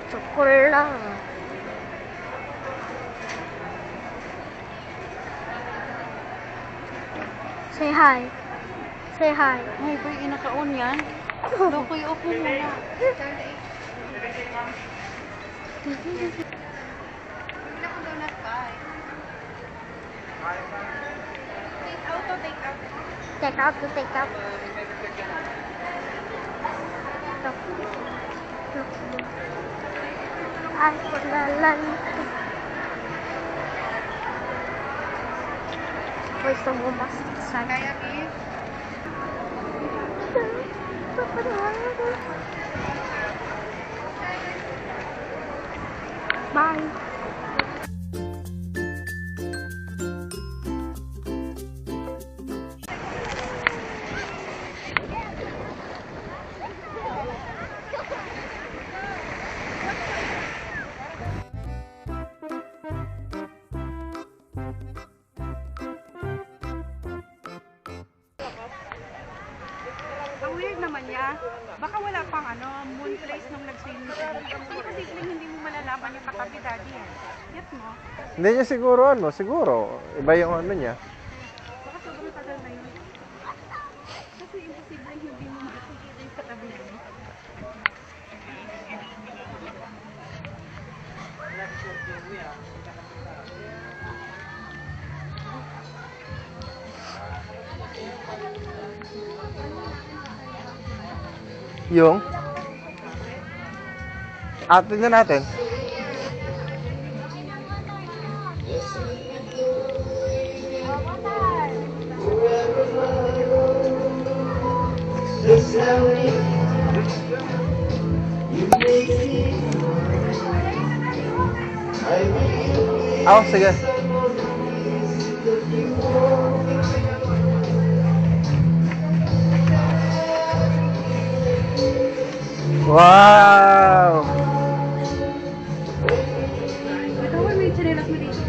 Chocolate. Say hi. Say hi. Ay, boy, inakaon yan. Lokoy, opo muna. Take out to take out. Ay, pulalan. Gusto mo mas Kaya, Eve? Bye. Ang weird naman niya. Baka wala pang moon place nung nag-swimming siya. Hindi posibleng hindi mo malalaman yung katabi, daddy. Get mo? Hindi niya siguro siguro. Iba yung ano niya. Baka sobrang tagal na yun. Kasi imposibleng hindi mo makikita yung katabi mo. Yung? Tingnan natin. Sige. Wow! Ikaw ba may chinelas mo dito?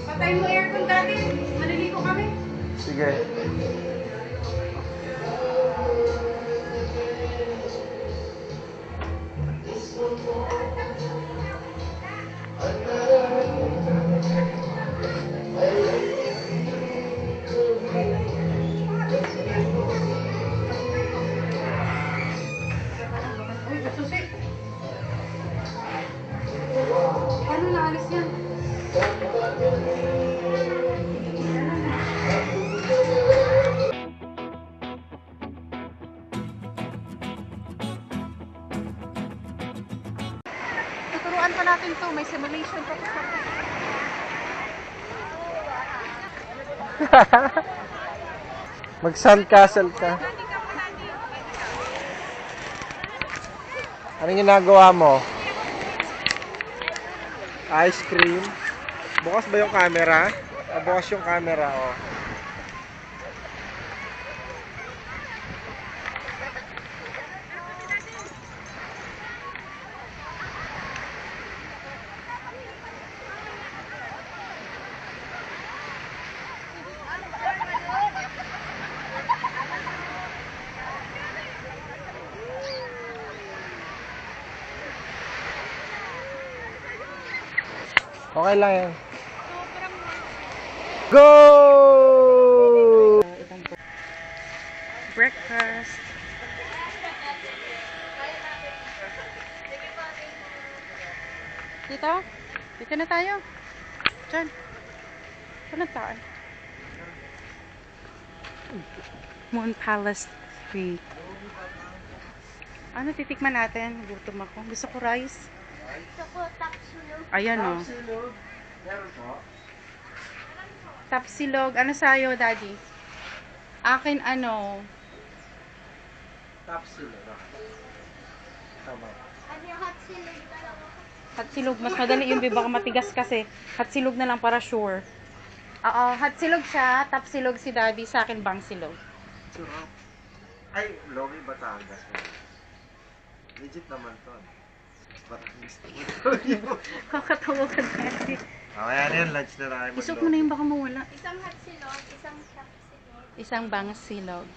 Patayin mo aircon, daddy. Maliligo kami. Sige. Uy, susi. Paano naalis yan? Tuturuan pa natin to. May simulation pa sa Mag-sandcastle ka. Anong ginagawa mo? Ice cream. Bukas ba yung camera? Bukas yung camera, oh. Okay lang yan. Go! breakfast. Dito? Dito na tayo. Diyan. Ito na tayo. Moon Palace 3. Ano titikman natin? Gutom ako. Gusto ko rice. Gusto ko tapsilog. Ayan o. Tapsilog. Ano sa'yo, daddy? Akin ano? Tapsilog. Tama. Ano yung hot silog dalawa? Hatsilog. Mas madali yung baka matigas kasi. Hatsilog na lang para sure. Oo, hatsilog siya. Tapsilog si daddy. Sa akin bangsilog. Surap. Ay, Logi Batangas. Legit naman to. Batangas. Kakatawa ka, daddy. Mamaya na yan, lunch na tayo. Isok mo na yung baka mawala. Isang hot silog, isang tapsilog. Isang bangsilog.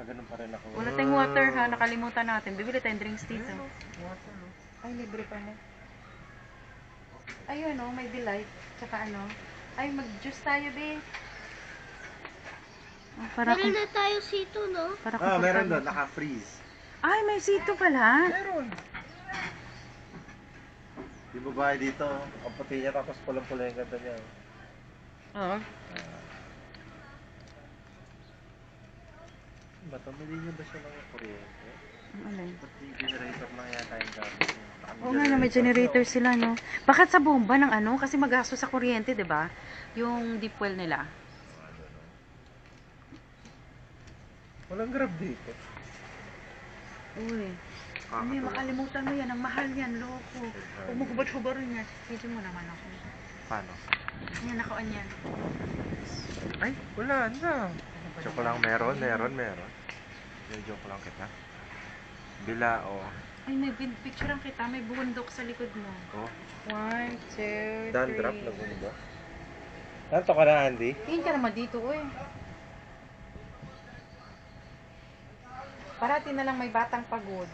Ganun pa rin ako. Wala tayong water ha, nakalimutan natin. Bibili tayong drinks dito. Water, no? Ay, libre pala. Ayun oh, may delight. Tsaka ano. Ay, mag-juice tayo, be. Oh, para Meron na tayo sito, no? para Meron komportable. doon, naka-freeze. Ay, may sito pala. Meron. Di ba ba dito? Ang puti niya tapos pulang-pula yung ganda niya. Oo. Ba't may linya ba siya ng kuryente? Ano yun? Ba't may generator na yata yung gamit niya? Oo nga na, may generator sila, no? Bakit sa bomba ng ano? Kasi magastos sa kuryente, di ba? Yung deep well nila. Walang grab dito. Uy. Hindi, makalimutan mo yan. Ang mahal yan, loko. Huwag mo hubad-hubarin yan. Video mo naman ako. Paano? Yan, nakaon yan. Ay, wala na. Joke lang, meron. Joke lang kita. Bila, oh. Ay, may picturean kita. May bundok sa likod mo. Oh. 1, 2, 3. Dandruff na ba? Nanto ka na, Andy? Tingin ka naman dito, uy. Parati na lang may batang pagod.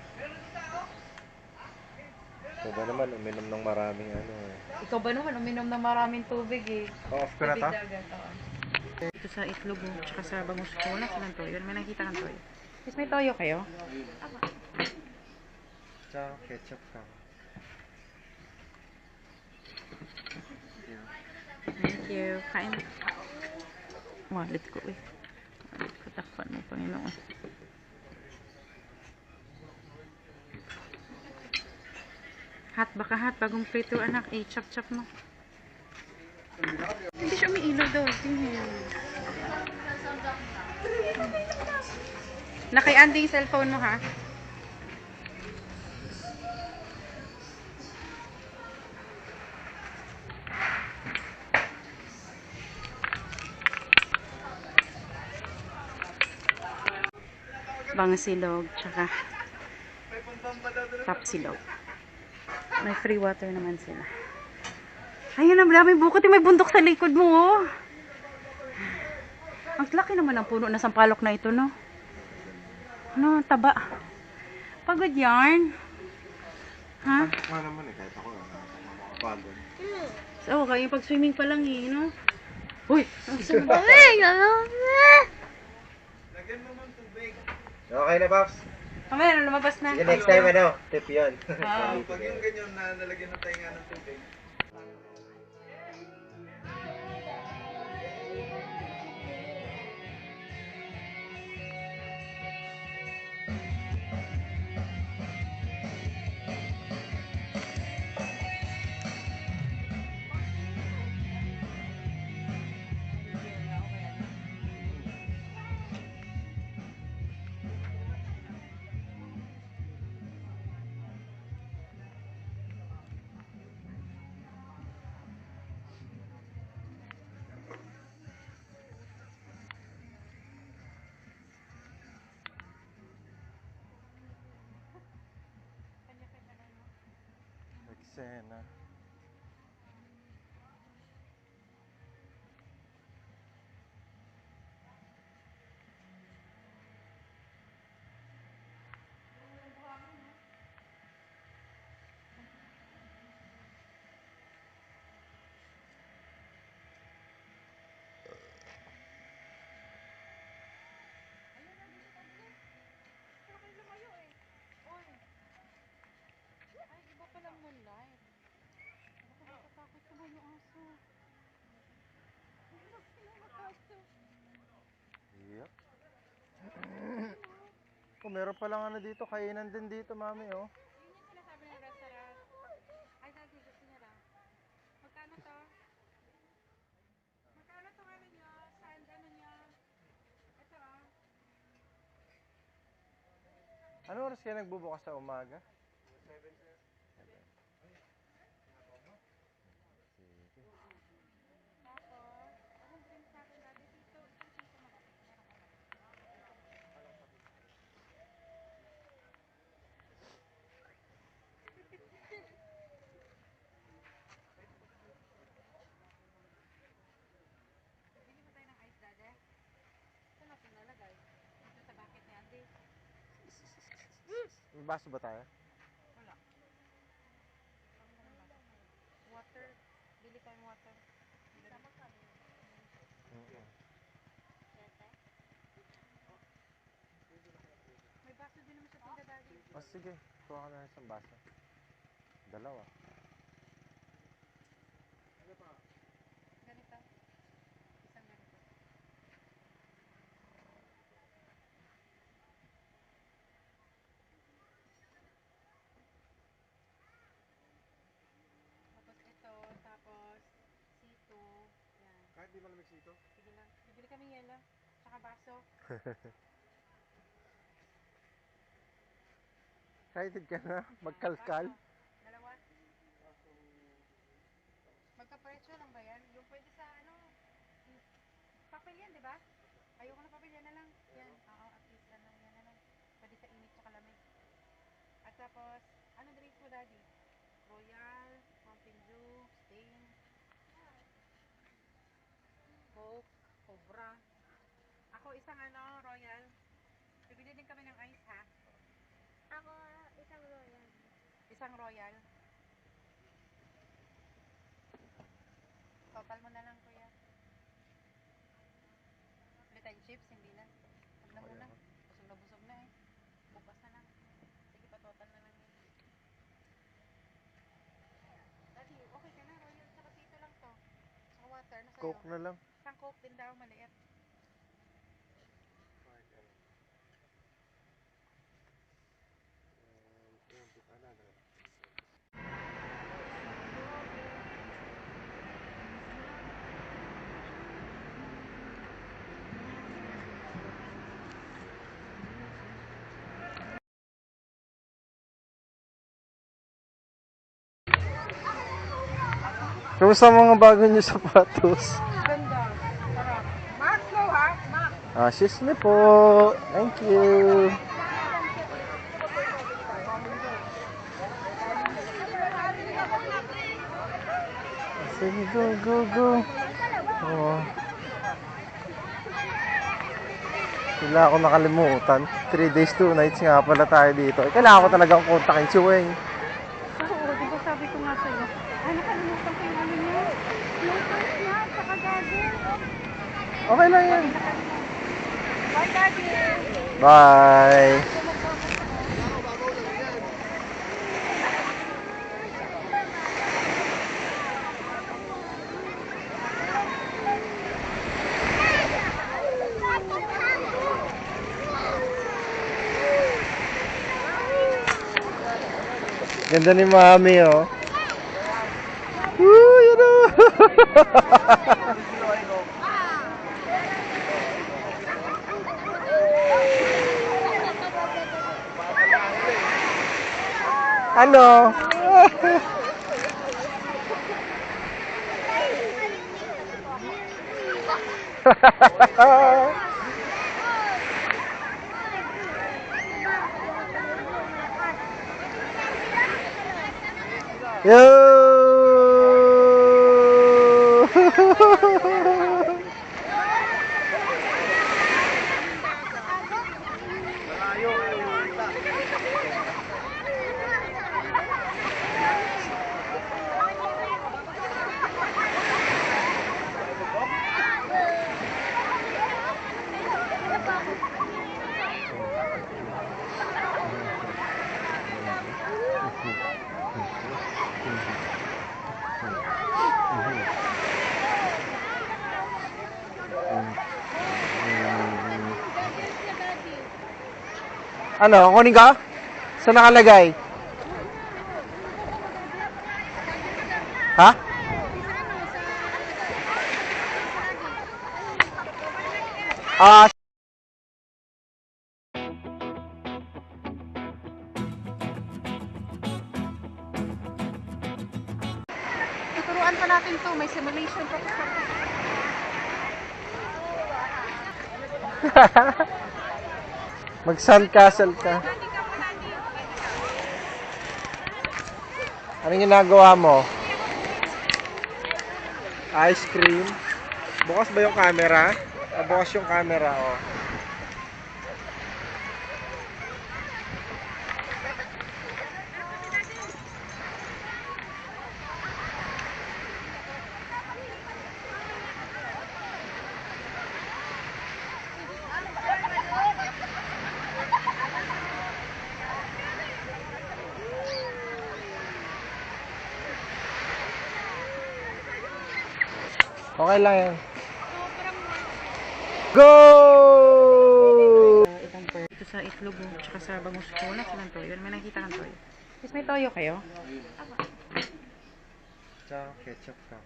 Ito ba naman, uminom ng maraming ano eh. Ikaw ba naman, uminom ng maraming tubig eh. Off ko na Tubig to? dagat, oo. Ito sa itlog oh, tsaka sa bangus ko. Wala silang toyo. May nakita kang toyo. Is may toyo kayo? Tsaka ketchup ka. Thank you. Kain. Wallet ko eh. Wallet ko, takpan mo, Panginoon. Hot, baka hot. Bagong prito, anak. Eh, chop-chop mo. Hindi siya umiilaw daw. Tingnan. Nakay Andy yung cellphone mo, ha? Bangsilog, tsaka tapsilog. May free water naman sila. Ayun na, may bukot, may bundok sa likod mo, oh. Ang laki naman ng puno na sampalok na ito, no? Ano, taba. Pagod yarn. Ha? Ano naman eh, kahit ako makakapagod. So, kaya pag-swimming pa lang eh, no? Uy! Ay, ano? Okay na, Paps. Kamaya na, lumabas na. Sige, next time ano, tip yun. Ah. Pag yung ganyan na nalagyan ng tainga ng tubig. Eksena. Ay, iba palang moonlight. Ako natatakot ko ba yung aso? Yep. Oh, meron palang ano dito, kainan din dito, mami, oh. Yun yung sinasabi ng restaurant. Ay, dati gusto niya lang. Magkano to? Magkano to ano niya? Sand ano niya? Ito ah. Ano oras kayo nagbubukas sa umaga? 7. Tapos, anong drinks natin dati dito? Ito mo natin. Bili mo tayo ng ice dade? Ito natin nalagay. Ito sa bucket niya. May baso ba tayo? Wala. Water. Bili tayong water. May baso din naman sa tinda, Daddy. Oh, sige. Kuha ka na isang baso. Dalawa. Ganito. Isang ganito. Tapos ito, tapos sito. Yan. Kahit di malamig sito? Sige lang. Bibili kami yelo. Tsaka baso. Excited ka na? Magkalkal? Baso. Dalawa. Magkapresyo lang ba yan? Yung pwede sa ano? Papel yan, di ba? Ayoko na papel, yan na lang. Yan. Oo, at least yan na lang. Pwede sa init tsaka lamig. At tapos, anong drinks mo, Daddy? Royal, Mountain Dew, Sting, Coke, Cobra. Ako isang ano, Royal. Bibili din kami ng ice, ha? Ako, isang royal. Isang Royal. Total mo na lang, kuya. Ulit tayong chips, hindi na. Huwag na muna. Busog na eh. Bukas na lang. Sige, pa-total na lang yun. Daddy, okay ka na. Royal, tsaka sito lang to. Tsaka water, na sa'yo. Coke na lang. Isang Coke din daw, maliit. Kamusta ang mga bago niyo sapatos? Ganda. Sarap. Max, no ha? Max. Sis na po. Thank you. Sige, go, go, go. Oh. Sila ako nakalimutan. 3 days, 2 nights nga pala tayo dito. Kailangan ko talagang kontakin si Weng. Oo, di ba sabi ko nga sa'yo? Ay, nakalimutan ko yung ano niya. Yung pants niya, tsaka gagawin. Okay lang yan. Bye, Daddy. Bye. Ganda ni Mami, oh. Woo, yun oh. Ano? Yo! Ano, kunin ka? Saan nakalagay? Ha? Ah, Tuturuan pa natin to. May simulation pa sa mag-sandcastle ka. Anong ginagawa mo? Ice cream. Bukas ba yung camera? Bukas yung camera, oh. Okay lang yan. Go! Itong per. Ito sa itlog mo, tsaka sa bangus ko. Wala silang toyo. May nakikita kang toyo. Is may toyo kayo? Tsaka ketchup ka.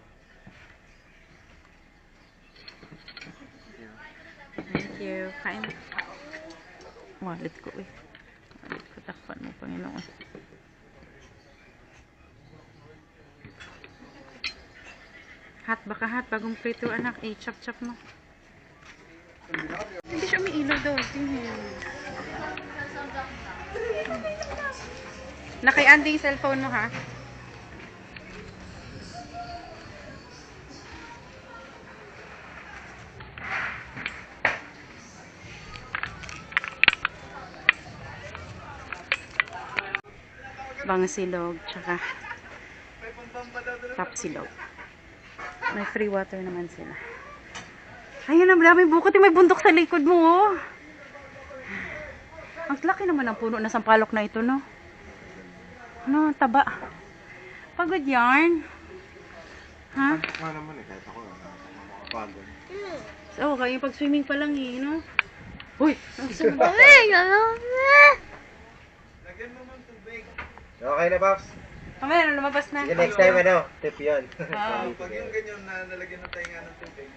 Thank you. Kain. Wallet ko eh. Wallet ko. Takpan mo, Panginoon. Hot baka hot. Bagong prito anak. Eh, chop-chop mo. Hindi siya may ilaw daw. Tingnan. Naki-andi yung cellphone mo ha. Bangsilog, tsaka tapsilog. May free water naman sila. Ayun na, may bukot yung may bundok sa likod mo, oh. Ang laki naman ng puno na sampalok na ito, no? Ano, taba. Pagod yarn. Ha? Ano naman eh, kahit ako pagod. So, kayo pag-swimming pa lang eh, no? Uy! Ang sunod. Ay, ano? Lagyan mo ng tubig. Okay na, Pops. Mamaya, lumabas na. Sige, next time ano, tip yun. Ah. Pag yung ganyan na nalagyan ng tainga ng tubig.